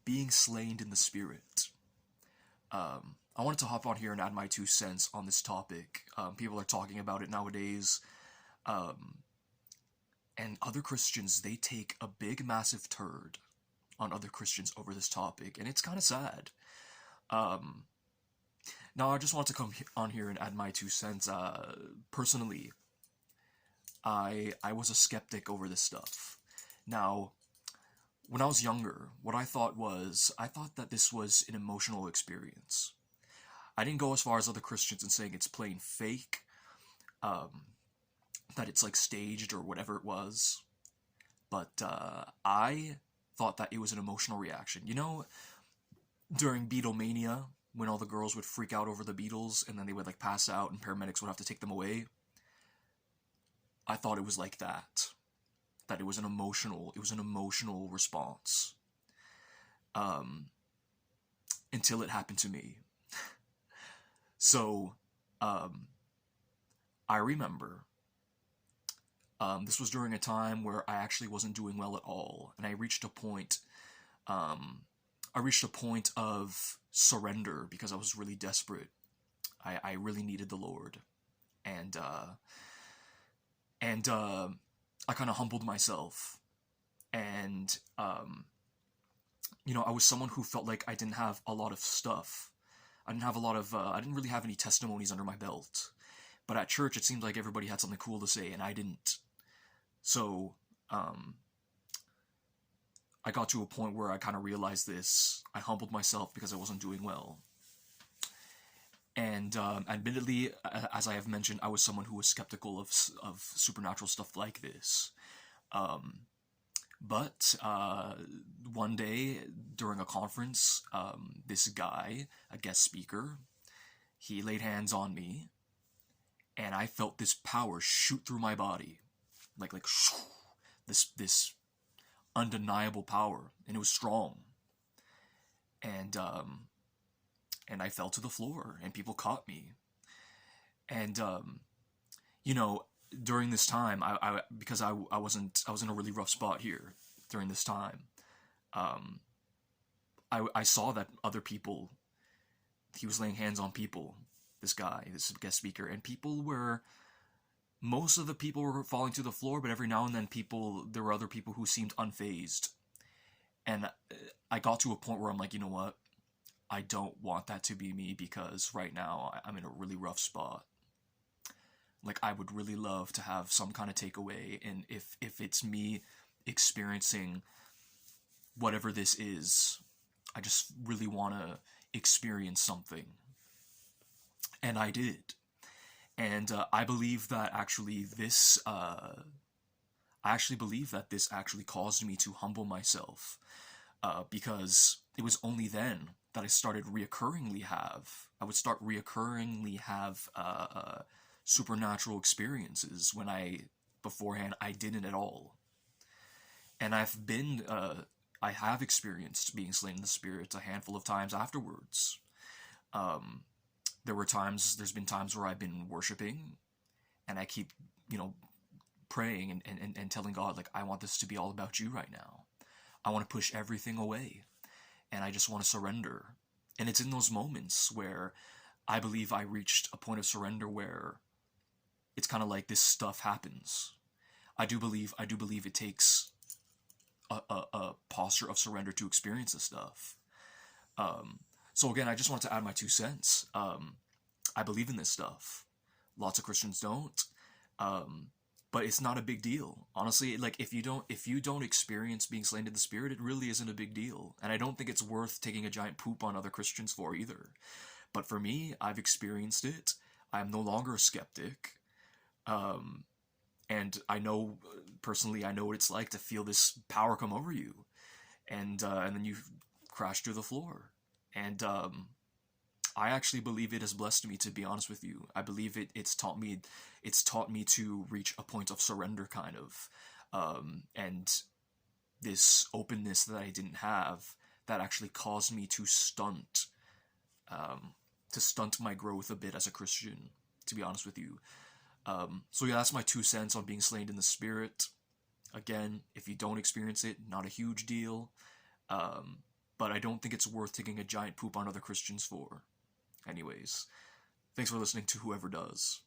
being slain in the spirit. I wanted to hop on here and add my 2 cents on this topic. People are talking about it nowadays, and other Christians, they take a big, massive turd on other Christians over this topic, and it's kind of sad. Um, Now, I just want to come on here and add my 2 cents. Personally, I was a skeptic over this stuff. Now, when I was younger, what I thought that this was an emotional experience. I didn't go as far as other Christians in saying it's plain fake, um, that it's like staged or whatever it was. But I thought that it was an emotional reaction. You know, during Beatlemania, when all the girls would freak out over the Beatles and then they would like pass out and paramedics would have to take them away, I thought it was like that. That it was an emotional response. Um, until it happened to me. So, um, I remember this was during a time where I actually wasn't doing well at all, and um, I reached a point of surrender because I was really desperate. I really needed the Lord, and and I kind of humbled myself, and I was someone who felt like I didn't have a lot of stuff. I didn't really have any testimonies under my belt. But at church, it seemed like everybody had something cool to say, and I didn't. So, um, I got to a point where I kind of realized this. I humbled myself because I wasn't doing well. And admittedly, as I have mentioned, I was someone who was skeptical of supernatural stuff like this. Um, but one day during a conference, this guy, a guest speaker, he laid hands on me, and I felt this power shoot through my body, like this undeniable power, and it was strong. And I fell to the floor, and people caught me. And you know, during this time, because I was in a really rough spot here during this time. Um, I saw that other people, he was laying hands on people. This guy, this guest speaker, and most of the people were falling to the floor, but every now and then there were other people who seemed unfazed. And I got to a point where I'm like, you know what? I don't want that to be me because right now I'm in a really rough spot. Like, I would really love to have some kind of takeaway, and if it's me experiencing whatever this is, I just really want to experience something. And I did. And I believe that actually I actually believe that this actually caused me to humble myself, because it was only then that I would start reoccurringly have supernatural experiences when beforehand I didn't at all. And I have experienced being slain in the spirit a handful of times afterwards. Um, there's been times where I've been worshiping, and I keep, you know, praying and telling God, like, I want this to be all about you right now. I want to push everything away, and I just want to surrender. And it's in those moments where I believe I reached a point of surrender where it's kind of like this stuff happens. I do believe it takes a posture of surrender to experience this stuff. Um, so again, I just wanted to add my 2 cents. I believe in this stuff. Lots of Christians don't. Um, but it's not a big deal. Honestly, like, if you don't experience being slain in the spirit, it really isn't a big deal. And I don't think it's worth taking a giant poop on other Christians for either. But for me, I've experienced it. I'm no longer a skeptic. Um, and I know, personally, I know what it's like to feel this power come over you, and then you crash through the floor. And I actually believe it has blessed me, to be honest with you. I believe it's taught me to reach a point of surrender, kind of, and this openness that I didn't have, that actually caused me to stunt my growth a bit as a Christian, to be honest with you. So yeah, that's my 2 cents on being slain in the spirit. Again, if you don't experience it, not a huge deal. Um, but I don't think it's worth taking a giant poop on other Christians for. Anyways, thanks for listening to whoever does.